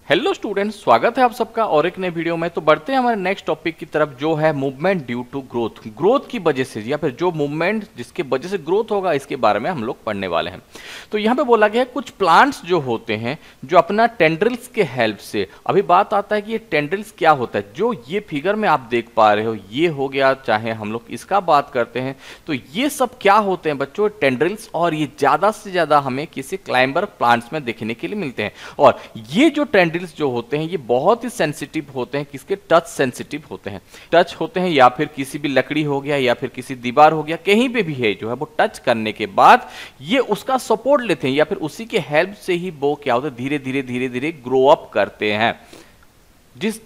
Hello students, स्वागत है आप सबका और एक नए वीडियो में। तो बढ़ते हैं हमारे नेक्स्ट टॉपिक की तरफ, जो है movement due to growth. Growth की वजह से या फिर जो मूवमेंट जिसके वजह से ग्रोथ होगा, इसके बारे में हम लोग पढ़ने वाले हैं। तो यहाँ पे बोला गया है कुछ प्लांट्स जो होते हैं जो अपना टेंड्रिल्स के हेल्प से, अभी बात आता है कि ये टेंड्रिल्स क्या होता है। जो ये फिगर में आप देख पा रहे हो ये हो गया, चाहे हम लोग इसका बात करते हैं तो ये सब क्या होते हैं बच्चों, टेंड्रिल्स। और ये ज्यादा से ज्यादा हमें किसी क्लाइंबर प्लांट्स में देखने के लिए मिलते हैं। और ये जो टेंड्रिल्स जो होते हैं ये बहुत ही सेंसिटिव होते हैं, किसके, टच सेंसिटिव होते हैं। टच होते हैं या फिर किसी भी लकड़ी हो गया या फिर किसी दीवार हो गया, कहीं पे भी है जो है वो टच करने के बाद ये उसका सपोर्ट लेते हैं या फिर उसी के हेल्प से ही वो क्या होता है, धीरे धीरे धीरे धीरे ग्रो अप करते हैं।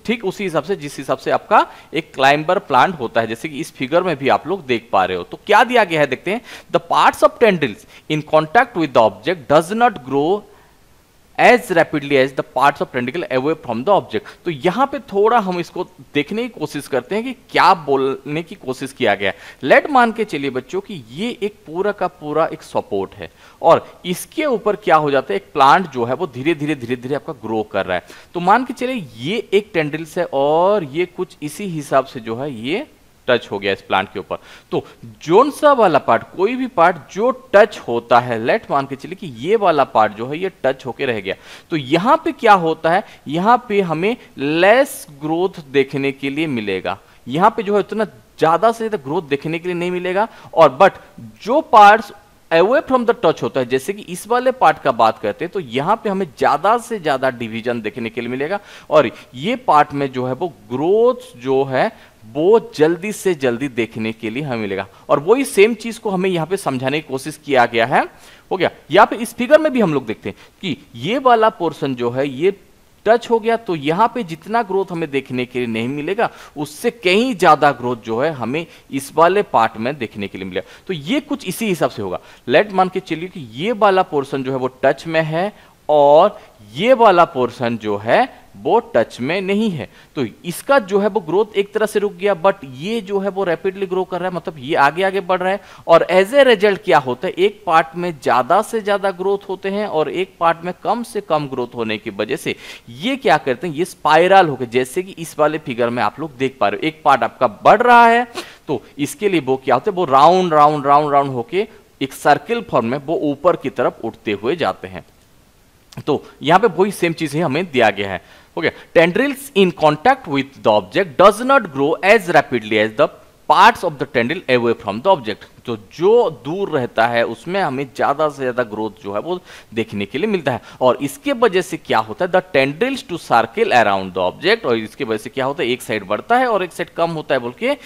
ठीक उसी हिसाब से जिस हिसाब से आपका एक क्लाइंबर प्लांट होता है, जैसे कि इस फिगर में भी आप लोग देख पा रहे हो। तो क्या दिया गया है देखते हैं। The parts of tendrils in contact with the object does not grow as rapidly as the parts of tentacle away from the object. तो यहां पे थोड़ा हम इसको देखने की कोशिश करते हैं कि क्या बोलने की कोशिश किया गया है। लेट मान के चलिए बच्चों कि ये एक पूरा का पूरा एक सपोर्ट है और इसके ऊपर क्या हो जाता है, एक प्लांट जो है वो धीरे धीरे आपका ग्रो कर रहा है। तो मान के चलिए ये एक टेंड्रिल्स है और ये कुछ इसी हिसाब से जो है ये टच हो गया इस प्लांट के ऊपर। तो जोन सा वाला पार्ट, कोई भी पार्ट जो टच होता है, लेट मान के चलिए कि ये वाला पार्ट जो है ये टच होके रह गया, तो यहां पे क्या होता है, यहां पे हमें लेस ग्रोथ देखने के लिए मिलेगा। यहां पे जो है उतना ज्यादा से ज्यादा ग्रोथ देखने के लिए नहीं मिलेगा। और बट जो parts away from the touch होता है, जैसे कि इस वाले पार्ट का बात करते हैं, तो यहां पे हमें ज्यादा से ज्यादा डिवीजन देखने के लिए मिलेगा। और ये पार्ट में जो है वो ग्रोथ जो है वो जल्दी से जल्दी देखने के लिए हमें मिलेगा। और वही सेम चीज को हमें यहां पे समझाने की कोशिश किया गया है। हो गया, यहां पे इस फिगर में भी हम लोग देखते हैं कि ये वाला पोर्शन जो है ये टच हो गया, तो यहां पे जितना ग्रोथ हमें देखने के लिए नहीं मिलेगा उससे कहीं ज्यादा ग्रोथ जो है हमें इस वाले पार्ट में देखने के लिए मिलेगा। तो ये कुछ इसी हिसाब से होगा। लेट मान के चलिए कि ये वाला पोर्शन जो है वो टच में है और ये वाला पोर्शन जो है वो टच में नहीं है, तो इसका जो है वो ग्रोथ एक तरह से रुक गया। बट ये जो है वो रैपिडली ग्रो कर रहा है, मतलब ये आगे आगे बढ़ रहा है। और एज ए रिजल्ट क्या होता है, एक पार्ट में ज्यादा से ज्यादा ग्रोथ होते हैं और एक पार्ट में कम से कम ग्रोथ होने की वजह से ये क्या करते हैं, ये स्पाइरल हो गए। जैसे कि इस वाले फिगर में आप लोग देख पा रहे हो, एक पार्ट आपका बढ़ रहा है तो इसके लिए वो क्या होता है, वो राउंड राउंड राउंड राउंड होके एक सर्किल फॉर्म में वो ऊपर की तरफ उठते हुए जाते हैं। तो यहां पे वही सेम चीज है हमें दिया गया है। हो गया, tendrils in contact with the object does not grow as rapidly as the parts of the tendril away from the object. तो जो दूर रहता है उसमें हमें ज्यादा से ज्यादा ग्रोथ जो है वो देखने के लिए मिलता है। और इसके वजह से क्या होता है, the tendrils to circle around the object. और इसके वजह से क्या होता है, एक साइड बढ़ता है और एक साइड कम होता है बोल के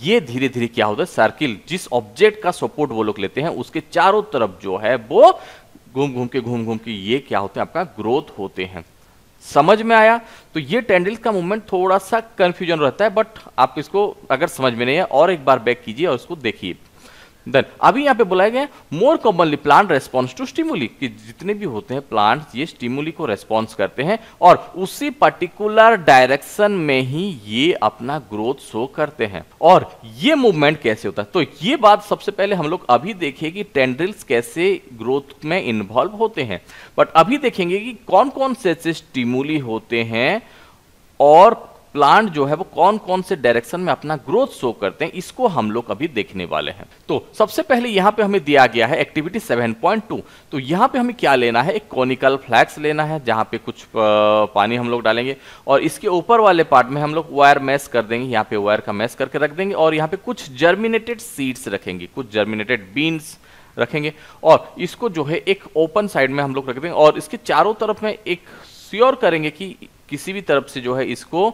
ये धीरे धीरे क्या होता है, सर्किल जिस ऑब्जेक्ट का सपोर्ट वो लोग लेते हैं उसके चारों तरफ जो है वो घूम घूम के ये क्या होते हैं, आपका ग्रोथ होते हैं। समझ में आया। तो ये टेंड्रिल्स का मूवमेंट थोड़ा सा कंफ्यूजन रहता है, बट आप इसको अगर समझ में नहीं है और एक बार बैक कीजिए और इसको देखिए। देन अभी यहां पे बुलाया गया more commonly plant response to stimuli, कि जितने भी होते हैं प्लांट्स ये स्टिमुली को रेस्पॉन्स करते हैं और उसी पर्टिकुलर डायरेक्शन में ही ये अपना ग्रोथ शो करते हैं। और ये मूवमेंट कैसे होता है, तो ये बात सबसे पहले हम लोग अभी देखें कि टेंड्रिल्स कैसे ग्रोथ में इन्वॉल्व होते हैं। बट अभी देखेंगे कि कौन कौन से ऐसे स्टिमुली होते हैं और प्लांट जो है वो कौन कौन से डायरेक्शन में अपना ग्रोथ शो करते हैं, इसको हम लोग अभी देखने वाले हैं। तो सबसे पहले यहां पे हमें दिया गया है एक्टिविटी 7.2। तो यहां पे हमें क्या लेना है, एक कॉनिकल फ्लैक्स लेना है जहां पे कुछ पानी हम लोग डालेंगे और इसके ऊपर वाले पार्ट में हम लोग वायर मैश कर देंगे, यहाँ पे वायर का मैश करके रख देंगे और यहाँ पे कुछ जर्मिनेटेड सीड्स रखेंगे, कुछ जर्मिनेटेड बीन्स रखेंगे और इसको जो है एक ओपन साइड में हम लोग रख देंगे और इसके चारों तरफ में एक श्योर करेंगे कि किसी भी तरफ से जो है इसको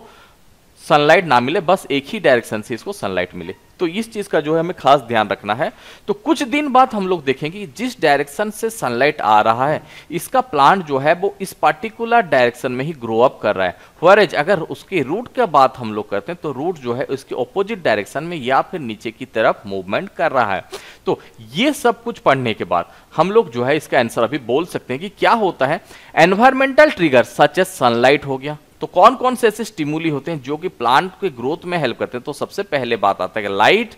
सनलाइट ना मिले, बस एक ही डायरेक्शन से इसको सनलाइट मिले। तो इस चीज का जो है हमें खास ध्यान रखना है। तो कुछ दिन बाद हम लोग देखेंगे कि जिस डायरेक्शन से सनलाइट आ रहा है इसका प्लांट जो है वो इस पर्टिकुलर डायरेक्शन में ही ग्रो अप कर रहा है। व्हेरेज अगर उसके रूट का बात हम लोग करते हैं तो रूट जो है उसके ऑपोजिट डायरेक्शन में या फिर नीचे की तरफ मूवमेंट कर रहा है। तो ये सब कुछ पढ़ने के बाद हम लोग जो है इसका आंसर अभी बोल सकते हैं कि क्या होता है। Environmental trigger such as sunlight हो गया। तो कौन कौन से ऐसे स्टिमुली होते हैं जो कि प्लांट के ग्रोथ में हेल्प करते हैं, तो सबसे पहले बात आता है लाइट,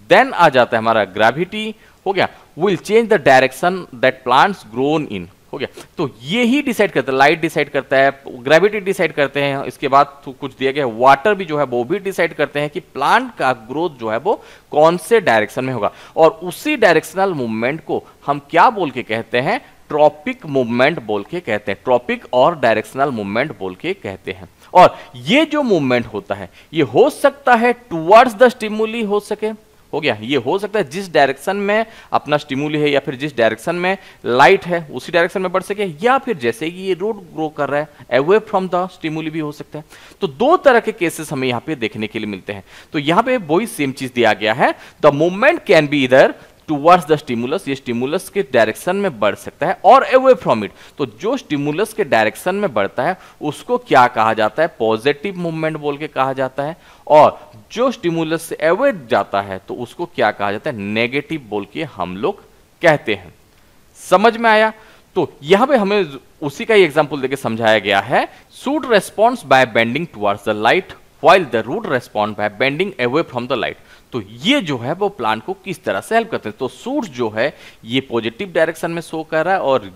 देन आ जाता है हमारा ग्रेविटी, हो गया, will change the direction that plants grown in. हो गया। तो ये ही डिसाइड करता है, लाइट डिसाइड करता है, ग्रेविटी डिसाइड करते हैं, इसके बाद तो कुछ दिया गया वाटर भी जो है वो भी डिसाइड करते हैं कि प्लांट का ग्रोथ जो है वो कौन से डायरेक्शन में होगा। और उसी डायरेक्शनल मूवमेंट को हम क्या बोल के कहते हैं, ट्रॉपिक मूवमेंट बोल के कहते हैं, ट्रॉपिक और डायरेक्शनल मूवमेंट बोल के कहते हैं। और ये जो मूवमेंट होता है ये हो सकता है टुवर्ड्स द स्टिमुली हो सके, हो गया, ये हो सकता है जिस डायरेक्शन में अपना स्टिमुली है या फिर जिस डायरेक्शन में लाइट है उसी डायरेक्शन में बढ़ सके, या फिर जैसे कि ये रूट ग्रो कर रहा है अवे फ्रॉम द स्टिमुली भी हो सकता है। तो दो तरह के केसेस हमें यहाँ पे देखने के लिए मिलते हैं। तो यहाँ पे वही सेम चीज दिया गया है, द मूवमेंट कैन बी इधर टुवर्ड्स द स्टिमुलस, ये स्टिमुलस के डायरेक्शन में बढ़ सकता है, और अवे फ्रॉम इट, तो जो स्टिमुलस के डायरेक्शन में बढ़ता है उसको क्या कहा जाता है, पॉजिटिव मूवमेंट बोल के कहा जाता है। और जो स्टिमुलस से अवे जाता है तो उसको क्या कहा जाता है, नेगेटिव बोल के हम लोग कहते हैं। समझ में आया? तो यहां पे हमें उसी का ही एग्जांपल देके समझाया गया है, shoot response by bending towards the light while the root respond by bending away from the light. तो ये जो है वो प्लांट को किस तरह से हेल्प करते हैं। तो सूट्स जो है ये पॉजिटिव डायरेक्शन में शो कर रहा है और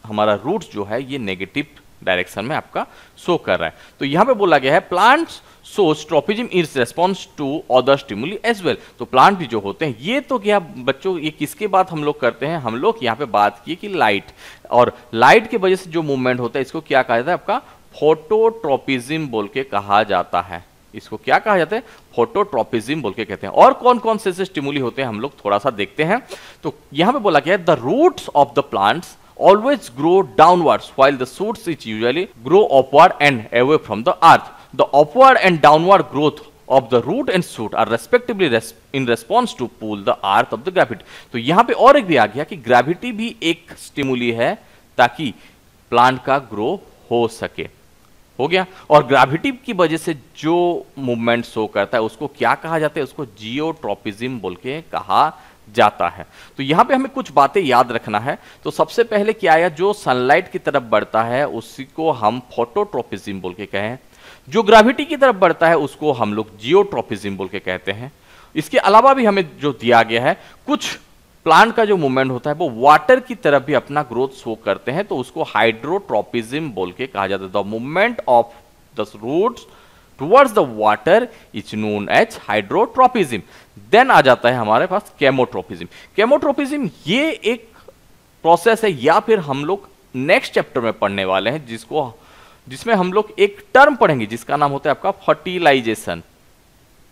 हमारा रूट्स जो है ये नेगेटिव डायरेक्शन में आपका शो कर रहा है। तो यहां पे बोला गया है plants shows tropism in response to other stimuli as well। तो प्लांट भी जो होते हैं, ये तो क्या बच्चों, ये किसके बात हम लोग करते हैं, हम लोग यहाँ पे बात की कि लाइट, और लाइट की वजह से जो मूवमेंट होता है इसको क्या कहा जाता है, आपका फोटोट्रोपिज्म बोल के कहा जाता है। इसको क्या कहा जाता है, फोटोट्रोपिज्म बोल के कहते हैं। और कौन कौन से स्टिमुली होते हैं हम लोग थोड़ा सा देखते हैं। तो यहां पे बोला गया है the roots of the plants always grow downwards while the shoots is usually grow upward and away from the earth। The upward and downward growth of the root and shoot are respectively in response to pull the earth of the gravity। तो यहां पे और एक भी आ गया कि gravity भी एक स्टिमुली है ताकि प्लांट का ग्रो हो सके, हो गया। और ग्रेविटी की वजह से जो मूवमेंट शो करता है उसको क्या कहा जाता है, उसको जियोट्रोपिज्म बोल के कहा जाता है। तो यहां पे हमें कुछ बातें याद रखना है। तो सबसे पहले क्या आया, जो सनलाइट की तरफ बढ़ता है उसी को हम फोटोट्रोपिज्म बोल के कहें, जो ग्रेविटी की तरफ बढ़ता है उसको हम लोग जियोट्रोपिज्म बोल के कहते हैं। इसके अलावा भी हमें जो दिया गया है, कुछ प्लांट का जो मूवमेंट होता है वो वाटर की तरफ भी अपना ग्रोथ शो करते हैं, तो उसको हाइड्रोट्रोपिज्म बोल के कहा जाता है। The movement of the roots towards the water is known as hydrotropism. Then आ जाता है हमारे पास केमोट्रोपिज्म। केमोट्रोपिज्म ये एक प्रोसेस है, या फिर हम लोग नेक्स्ट चैप्टर में पढ़ने वाले हैं जिसमें हम लोग एक टर्म पढ़ेंगे जिसका नाम होता है आपका फर्टिलाइजेशन,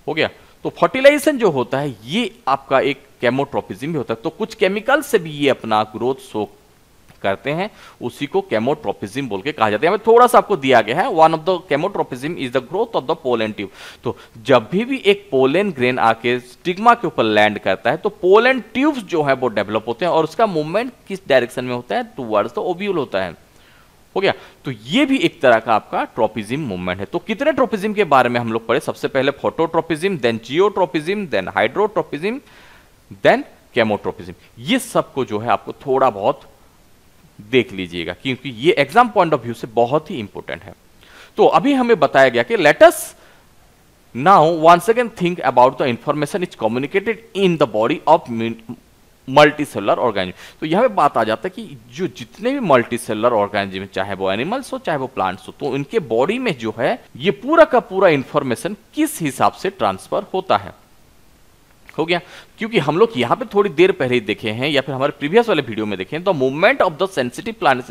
हो गया। तो फर्टिलाइजेशन जो होता है ये आपका एक केमोट्रोपिज्म भी होता है। तो कुछ केमिकल से भी ये अपना ग्रोथ शो करते हैं, उसी को केमोट्रोपिज्म बोल के कहा जाता है। हमें थोड़ा सा आपको दिया गया है, one of the केमोट्रोपिज्म is the growth of the pollen tube. तो जब भी एक पोलन ग्रेन आके स्टिग्मा के ऊपर लैंड करता है तो पोलन ट्यूब्स जो है वो डेवलप होते हैं, और उसका मूवमेंट किस डायरेक्शन में होता है, टुवर्ड्स द ओव्यूल होता है, हो गया। तो ये भी एक तरह का आपका ट्रोपिज्म मूवमेंट है। तो कितने ट्रोपिज्म के बारे में हम लोग पढ़े, सबसे पहले phototropism, then geotropism, then hydrotropism, then chemotropism. ये सबको जो है आपको थोड़ा बहुत देख लीजिएगा क्योंकि ये एग्जाम पॉइंट ऑफ व्यू से बहुत ही इंपॉर्टेंट है। तो अभी हमें बताया गया कि let us now once again think about the information is communicated in the body of multicellular organism. तो यहां पे बात आ जाता है कि जो जितने भी मल्टीसेलुलर ऑर्गेनिज्म, चाहे वो एनिमल्स हो चाहे वो प्लांट्स हो, तो इनके बॉडी में जो है ये पूरा का पूरा इंफॉर्मेशन किस हिसाब से ट्रांसफर होता है, हो गया। क्योंकि हम लोग यहां पे थोड़ी देर पहले ही देखे हैं या फिर हमारे प्रीवियस वाले वीडियो में देखे हैं, the movement of the sensitive plant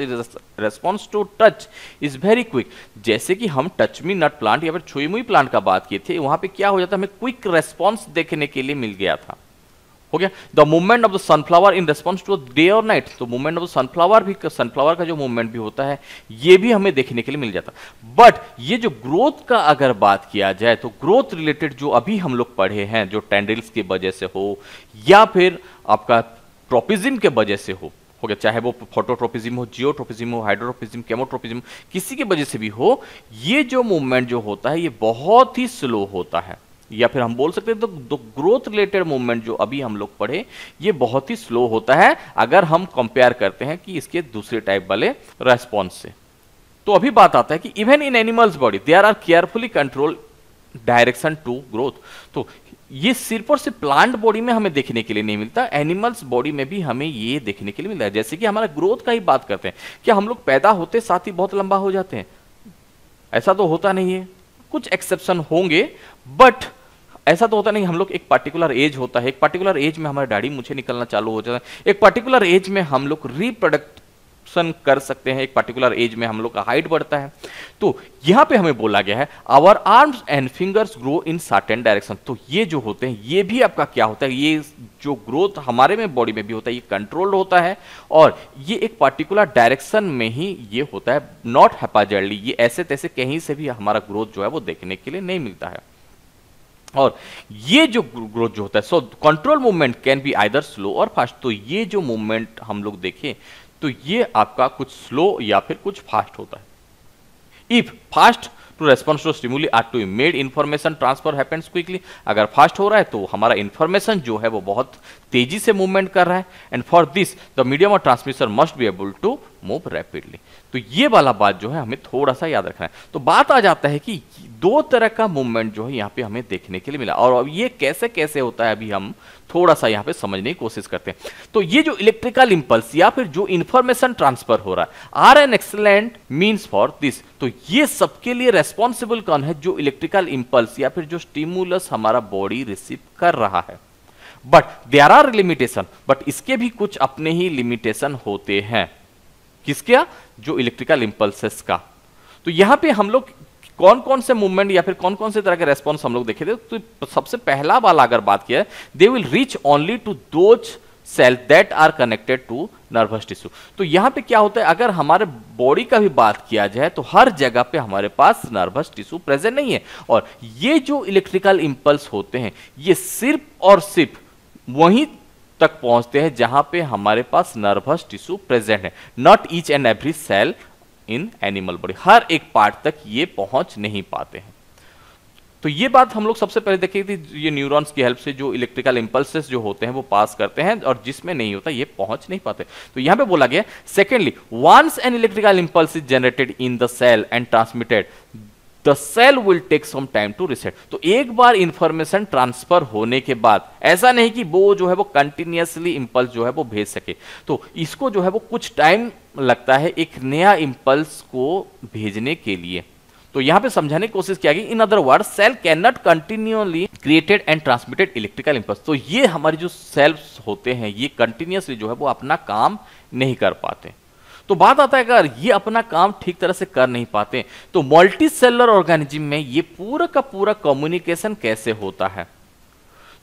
response to touch is very quick. जैसे कि हम टच मी नट प्लांट या फिर छुई मुई प्लांट का बात किए थे, वहां पे क्या हो जाता है, हमें क्विक रेस्पॉन्स देखने के लिए मिल गया था, हो गया। The movement of the sunflower in response to day और नाइट, तो मूवमेंट ऑफ द सनफ्लावर का जो मूवमेंट भी होता है ये भी हमें देखने के लिए मिल जाता। बट ये जो ग्रोथ का अगर बात किया जाए तो ग्रोथ रिलेटेड जो अभी हम लोग पढ़े हैं, जो टेंड्रिल्स की वजह से हो या फिर आपका ट्रोपिज्म के वजह से हो गया, चाहे वो फोटोट्रोपिज्म हो, जियोट्रोपिज्म हो, हाइड्रोट्रोपिज्म, केमोट्रोपिज्म, किसी की वजह से भी हो, ये जो मूवमेंट जो होता है ये बहुत ही स्लो होता है, या फिर हम बोल सकते हैं तो ग्रोथ रिलेटेड मूवमेंट जो अभी हम लोग पढ़े ये बहुत ही स्लो होता है अगर हम कंपेयर करते हैं कि इसके दूसरे टाइप वाले रेस्पॉन्स से। तो अभी बात आता है कि even in animals body there are carefully control direction to growth. तो ये सिर्फ और सिर्फ प्लांट बॉडी में हमें देखने के लिए नहीं मिलता, एनिमल्स बॉडी में भी हमें ये देखने के लिए मिलता है। जैसे कि हमारा ग्रोथ का ही बात करते हैं, क्या हम लोग पैदा होते साथ ही बहुत लंबा हो जाते हैं? ऐसा तो होता नहीं है, कुछ एक्सेप्शन होंगे, बट ऐसा तो होता नहीं। हम लोग एक पर्टिकुलर एज होता है, एक पर्टिकुलर एज में हमारे दाढ़ी मूंछें निकलना चालू हो जाता है, एक पर्टिकुलर एज में हम लोग रिप्रोडक्शन कर सकते हैं, एक पर्टिकुलर एज में हम लोग का हाइट बढ़ता है। तो यहां पे हमें बोला गया है our arms and fingers grow in certain direction. तो ये जो होते हैं ये भी आपका क्या होता है, ये जो ग्रोथ हमारे में बॉडी में भी होता है ये कंट्रोल्ड होता है और ये एक पर्टिकुलर डायरेक्शन में ही ये होता है, नॉट हैप्पीजर्ली। ये ऐसे तैसे कहीं से भी हमारा ग्रोथ जो है वो देखने के लिए नहीं मिलता है। और ये जो ग्रोथ जो होता है, so control movement can be either slow और फास्ट। तो ये जो मूवमेंट हम लोग देखें तो ये आपका कुछ स्लो या फिर कुछ फास्ट होता है। If fast to response to stimuli are to made information transfer happens quickly. अगर फास्ट हो रहा है तो हमारा इंफॉर्मेशन जो है वो बहुत तेजी से मूवमेंट कर रहा है। And for this the medium of transmission must be able to move rapidly. तो ये वाला बात जो है हमें थोड़ा सा याद रखना है। तो बात आ जाता है कि दो तरह का मूवमेंट जो है यहाँ पे हमें देखने के लिए मिला और अब ये कैसे कैसे होता है अभी हम थोड़ा सा यहाँ पे समझने की कोशिश करते हैं। तो ये जो इलेक्ट्रिकल इंपल्स या फिर जो इंफॉर्मेशन ट्रांसफर हो रहा है are an excellent means for this. तो ये सबके लिए रेस्पॉन्सिबल कौन है? जो इलेक्ट्रिकल इंपल्स या फिर जो स्टिमुलस हमारा बॉडी रिसीव कर रहा है। But there are limitation, but इसके भी कुछ अपने ही लिमिटेशन होते हैं। किसके? जो इलेक्ट्रिकल इंपल्सेस का। तो यहां पे हम लोग कौन कौन से मूवमेंट या फिर कौन कौन से तरह के रेस्पॉन्स हम लोग देखे थे। तो सबसे पहला वाला अगर बात किया, they will reach only to those cell that are connected to nervous tissue. तो यहां पे क्या होता है, अगर हमारे बॉडी का भी बात किया जाए तो हर जगह पे हमारे पास नर्वस टिश्यू प्रेजेंट नहीं है। और ये जो इलेक्ट्रिकल इंपल्स होते हैं ये सिर्फ और सिर्फ वहीं तक पहुंचते हैं जहां पे हमारे पास नर्वस टिश्यू प्रेजेंट है। Not each and every cell in animal body, हर एक पार्ट तक ये पहुंच नहीं पाते हैं। तो ये बात हम लोग सबसे पहले देखे थी, ये न्यूरॉन्स की हेल्प से जो इलेक्ट्रिकल इंपल्सेस जो होते हैं वो पास करते हैं और जिसमें नहीं होता ये पहुंच नहीं पाते। तो यहां पे बोला गया secondly, once an electrical impulse is generated in the cell and transmitted the cell will take some time to reset. तो एक बार इंफॉर्मेशन ट्रांसफर होने के बाद ऐसा नहीं कि वो जो है वो कंटिन्यूअसली इंपल्स जो है वो भेज सके, तो इसको जो है वो कुछ टाइम लगता है एक नया इंपल्स को भेजने के लिए। तो यहां पे समझाने की कोशिश किया गई, in other word cell can not continuously created and transmitted electrical impulse. तो ये हमारी जो सेल्स होते हैं ये कंटिन्यूअसली जो है वो अपना काम नहीं कर पाते। तो बात आता है अगर ये अपना काम ठीक तरह से कर नहीं पाते तो मल्टी सेलुलर ऑर्गेनिज्म में ये पूरा का पूरा कम्युनिकेशन कैसे होता है।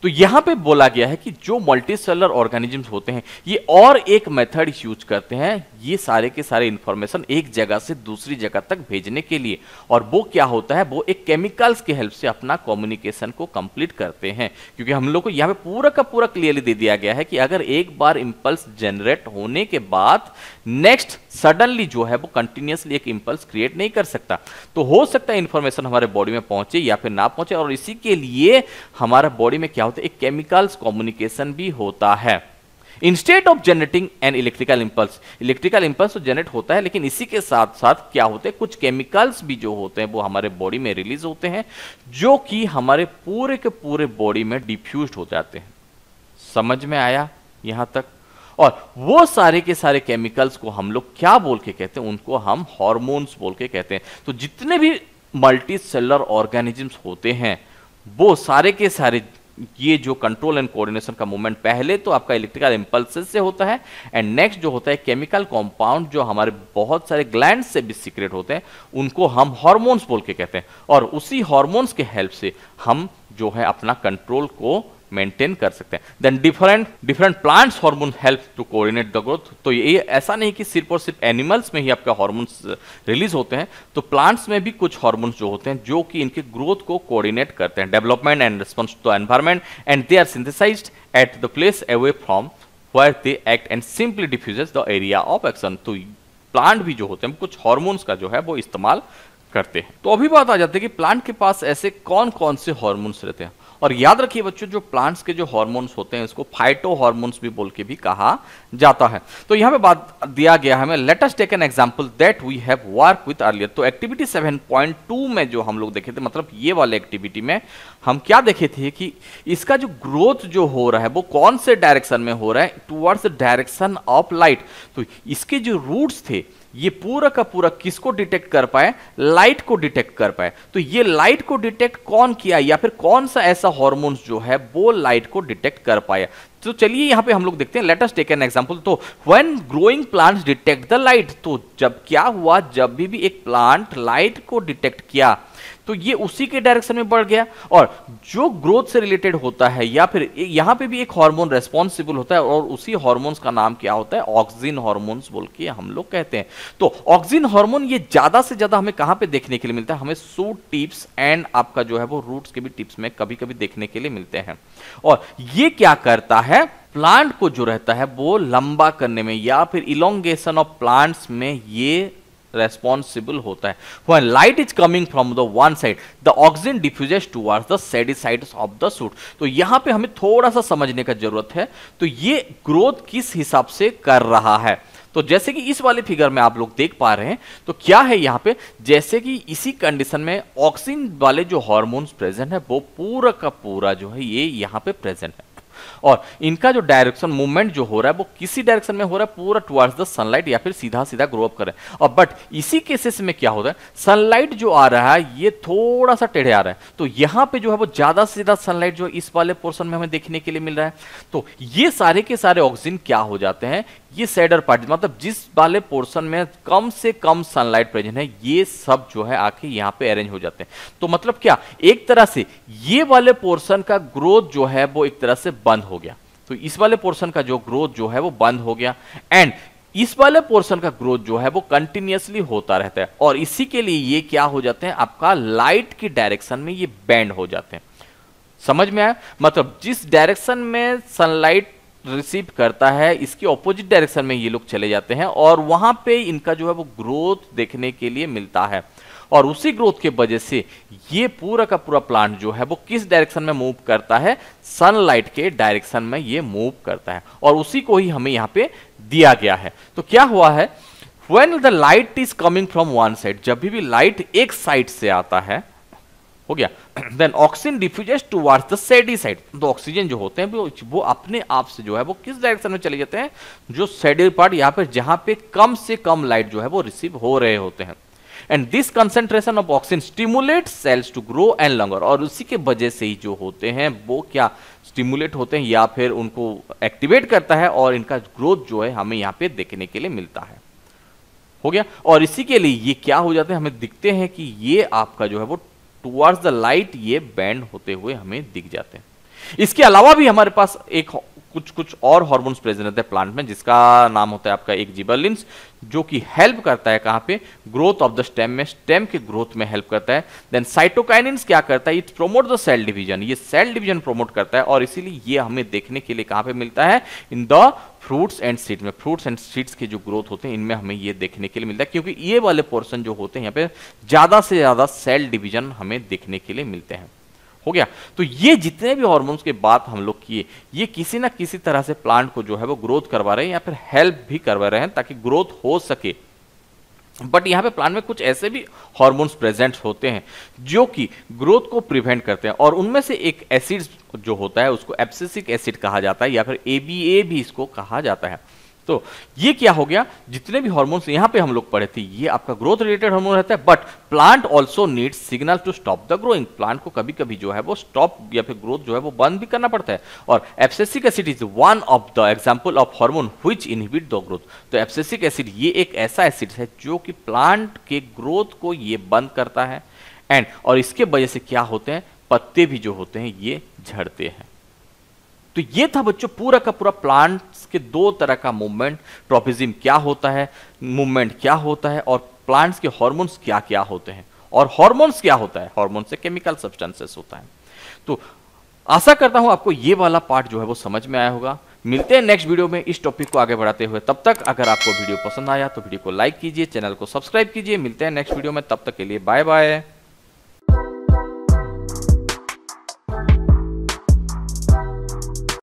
तो यहां पे बोला गया है कि जो मल्टी सेलुलर ऑर्गेनिजम्स होते हैं ये और एक मेथड यूज करते हैं ये सारे के सारे इंफॉर्मेशन एक जगह से दूसरी जगह तक भेजने के लिए। और वो क्या होता है, वो एक केमिकल्स की हेल्प से अपना कम्युनिकेशन को कंप्लीट करते हैं। क्योंकि हम लोग को यहाँ पे पूरा का पूरा क्लियरली दे दिया गया है कि अगर एक बार इंपल्स जनरेट होने के बाद नेक्स्ट सडनली जो है वो कंटिन्यूअसली एक इंपल्स क्रिएट नहीं कर सकता। तो हो सकता है इंफॉर्मेशन हमारे बॉडी में पहुंचे या फिर ना पहुंचे, और इसी के लिए हमारा बॉडी में क्या होता है, एक केमिकल्स कम्युनिकेशन भी होता है। Instead of generating N electrical impulse तो जनरेट होता है, लेकिन इसी के साथ साथ क्या होते हैं, कुछ केमिकल्स भी जो होते हैं वो हमारे बॉडी में रिलीज होते हैं, जो कि हमारे पूरे के पूरे बॉडी में डिफ्यूज हो जाते हैं। समझ में आया यहां तक? और वो सारे के सारे केमिकल्स को हम लोग क्या बोल के कहते हैं, उनको हम हार्मोन्स बोल के कहते हैं। तो जितने भी मल्टी सेलुलर ऑर्गेनिजम्स होते हैं वो सारे के सारे ये जो कंट्रोल एंड कोऑर्डिनेशन का मूवमेंट पहले तो आपका इलेक्ट्रिकल इंपल्सेस से होता है, एंड नेक्स्ट जो होता है केमिकल कंपाउंड जो हमारे बहुत सारे ग्लैंड से भी सीक्रेट होते हैं, उनको हम हार्मोन्स बोल के कहते हैं। और उसी हार्मोन्स के हेल्प से हम जो है अपना कंट्रोल को मेंटेन कर सकते हैं। Then different plants hormone help to coordinate the growth. तो ये ऐसा नहीं कि सिर्फ और सिर्फ एनिमल्स में ही आपका हार्मोन्स रिलीज होते हैं, तो प्लांट्स में भी कुछ हार्मोन्स जो होते हैं जो कि इनके ग्रोथ को कोऑर्डिनेट करते हैं, development and response to the environment, and they are synthesized at the place away from where they act and simply diffuses the area of action. तो प्लांट भी जो होते हैं कुछ हार्मोन्स का जो है वो इस्तेमाल करते हैं। तो अभी बात आ जाती है कि प्लांट के पास ऐसे कौन कौन से हार्मोन्स रहते हैं। और याद रखिए बच्चों, जो प्लांट्स के जो हार्मोन्स होते हैं इसको फाइटो हार्मोन्स भी बोल के भी कहा जाता है। तो यहाँ पे बात दिया गया है हमें, let us take an example that we have work with earlier. तो एक्टिविटी 7.2 में जो हम लोग देखे थे, मतलब ये वाले एक्टिविटी में हम क्या देखे थे कि इसका जो ग्रोथ जो हो रहा है वो कौन से डायरेक्शन में हो रहा है, towards the direction of light. तो इसके जो रूट्स थे ये पूरा का पूरा किसको डिटेक्ट कर पाए, लाइट को डिटेक्ट कर पाए। तो ये लाइट को डिटेक्ट कौन किया, या फिर कौन सा ऐसा हार्मोन्स जो है वो लाइट को डिटेक्ट कर पाया। तो चलिए यहां पे हम लोग देखते हैं, let us take an example. तो when growing plants detect the light, तो जब क्या हुआ, जब भी एक प्लांट लाइट को डिटेक्ट किया तो ये उसी के डायरेक्शन में बढ़ गया। और जो ग्रोथ से रिलेटेड होता है, या फिर यहां पे भी एक हार्मोन रेस्पॉन्सिबल होता है, और उसी हार्मोन्स का नाम क्या होता है, ऑक्सिन हार्मोन्स बोल के हम लोग कहते हैं। तो ऑक्सिन हार्मोन ये ज्यादा से ज्यादा हमें कहां पे देखने के लिए मिलता है, हमें शूट टिप्स एंड आपका जो है वो रूट्स के भी टिप्स में कभी कभी देखने के लिए मिलते हैं। और ये क्या करता है, प्लांट को जो रहता है वो लंबा करने में या फिर इलोंगेशन ऑफ प्लांट्स में ये responsible होता है। When light is coming from the one side, the oxygen diffuses towards the shady sides of the shoot। तो यहां पे हमें थोड़ा सा समझने का जरूरत है। तो ये ग्रोथ किस हिसाब से कर रहा है, तो जैसे कि इस वाले फिगर में आप लोग देख पा रहे हैं, तो क्या है यहाँ पे, जैसे कि इसी कंडीशन में ऑक्सीजन वाले जो हार्मोन्स प्रेजेंट है वो पूरा का पूरा जो है ये यहाँ पे प्रेजेंट है। और इनका जो डायरेक्शन मूवमेंट जो हो रहा है वो किसी डायरेक्शन में हो रहा है, पूरा टुवर्ड्स द सनलाइट या फिर सीधा सीधा ग्रो अप कर रहा है। और बट इसी केसेस में क्या होता है, सनलाइट जो आ रहा है ये थोड़ा सा टेढ़े आ रहा है। तो यहां पे जो है वो ज्यादा से ज्यादा सनलाइट जो इस वाले पोर्शन में हमें देखने के लिए मिल रहा है। तो ये सारे के सारे ऑक्सीजन क्या हो जाते हैं, ये सैडर पार्ट, मतलब जिस वाले पोर्शन में कम से कम सनलाइट प्रेजेंट है, ये सब जो है आके यहाँ पे अरेंज हो जाते हैं। तो मतलब क्या, एक तरह से ये वाले पोर्शन का ग्रोथ जो है वो एक तरह से बंद हो गया। तो इस वाले पोर्शन का जो ग्रोथ जो है वो बंद हो गया, एंड इस वाले पोर्शन का ग्रोथ जो है वो कंटिन्यूअसली होता रहता है। और इसी के लिए ये क्या हो जाते हैं, आपका लाइट की डायरेक्शन में ये बेंड हो जाते हैं। समझ में आया, मतलब जिस डायरेक्शन में सनलाइट रिसीव करता है इसके ऑपोजिट डायरेक्शन में ये लोग चले जाते हैं, और वहां पे इनका जो है वो ग्रोथ देखने के लिए मिलता है। और उसी ग्रोथ के वजह से ये पूरा का पूरा प्लांट जो है वो किस डायरेक्शन में मूव करता है, सनलाइट के डायरेक्शन में ये मूव करता है। और उसी को ही हमें यहाँ पे दिया गया है। तो क्या हुआ है, when the light is coming from one side, जब भी लाइट एक साइड से आता है, हो गया, then oxygen diffuses towards the shady side. तो ऑक्सीजन जो होते हैं वो अपने आप से जो है वो किस डायरेक्शन में चले जाते हैं, जो सैडी पार्ट, यहाँ पे जहां पे कम से कम लाइट जो है वो रिसीव हो रहे होते हैं। And this concentration of oxygen stimulate cells to grow and longer. और उसी के वजह से ही जो होते हैं वो क्या स्टिमुलेट होते हैं या फिर उनको एक्टिवेट करता है, और इनका ग्रोथ जो है हमें यहाँ पे देखने के लिए मिलता है। हो गया, और इसी के लिए ये क्या हो जाते हैं, हमें दिखते हैं कि ये आपका जो है वो टुवर्ड्स द लाइट ये बेंड होते हुए हमें दिख जाते हैं। इसके अलावा भी हमारे पास एक कुछ और हार्मोन्स प्रेजेंट रहते हैं प्लांट में, जिसका नाम होता है आपका एक जिबरलिन्स, जो कि हेल्प करता है कहां पे, ग्रोथ ऑफ द स्टेम में, स्टेम के ग्रोथ में हेल्प करता है। देन साइटोकाइनिन्स क्या करता है, it promote the cell division, ये सेल डिवीजन प्रोमोट करता है। और इसीलिए ये हमें देखने के लिए कहां पे मिलता है, in the fruits and seeds में। फ्रूट्स एंड सीड्स के जो ग्रोथ होते हैं इनमें हमें ये देखने के लिए मिलता है, क्योंकि ये वाले पोर्शन जो होते हैं यहाँ पे ज्यादा से ज्यादा सेल डिवीजन हमें देखने के लिए मिलते हैं। हो गया, तो ये जितने भी हार्मोन्स के बात हम लोग किए, ये किसी ना किसी तरह से प्लांट को जो है वो ग्रोथ करवा रहे हैं या फिर हेल्प भी करवा रहे हैं ताकि ग्रोथ हो सके। बट यहाँ पे प्लांट में कुछ ऐसे भी हार्मोन्स प्रेजेंट होते हैं जो कि ग्रोथ को प्रिवेंट करते हैं, और उनमें से एक एसिड जो होता है उसको एब्सिसिक एसिड कहा जाता है, या फिर ABA भी इसको कहा जाता है। तो ये क्या हो गया, जितने भी हार्मोन्स यहाँ पे हम लोग पढ़े थे ये आपका ग्रोथ रिलेटेड हार्मोन रहता है। But plant also needs signal to stop the growing, plant को कभी कभी जो है वो स्टॉप या फिर ग्रोथ जो है वो बंद भी करना पड़ता है। और abscisic acid is one of the example of hormone which inhibit the growth. तो एब्सिसिक एसिड ये एक ऐसा एसिड है जो कि प्लांट के ग्रोथ को ये बंद करता है, एंड और इसके वजह से क्या होते हैं, पत्ते भी जो होते हैं ये झड़ते हैं। तो ये था बच्चों पूरा का पूरा प्लांट्स के दो तरह का मूवमेंट, ट्रॉपिज्म क्या होता है, मूवमेंट क्या होता है, और प्लांट्स के हार्मोन्स क्या क्या होते हैं। और हार्मोन्स क्या होता है, हार्मोन से केमिकल सब्सटेंसेस होता है। तो आशा करता हूं आपको ये वाला पार्ट जो है वो समझ में आया होगा। मिलते हैं नेक्स्ट वीडियो में इस टॉपिक को आगे बढ़ाते हुए। तब तक अगर आपको वीडियो पसंद आया तो वीडियो को लाइक कीजिए, चैनल को सब्सक्राइब कीजिए। मिलते हैं नेक्स्ट वीडियो में, तब तक के लिए बाय बाय।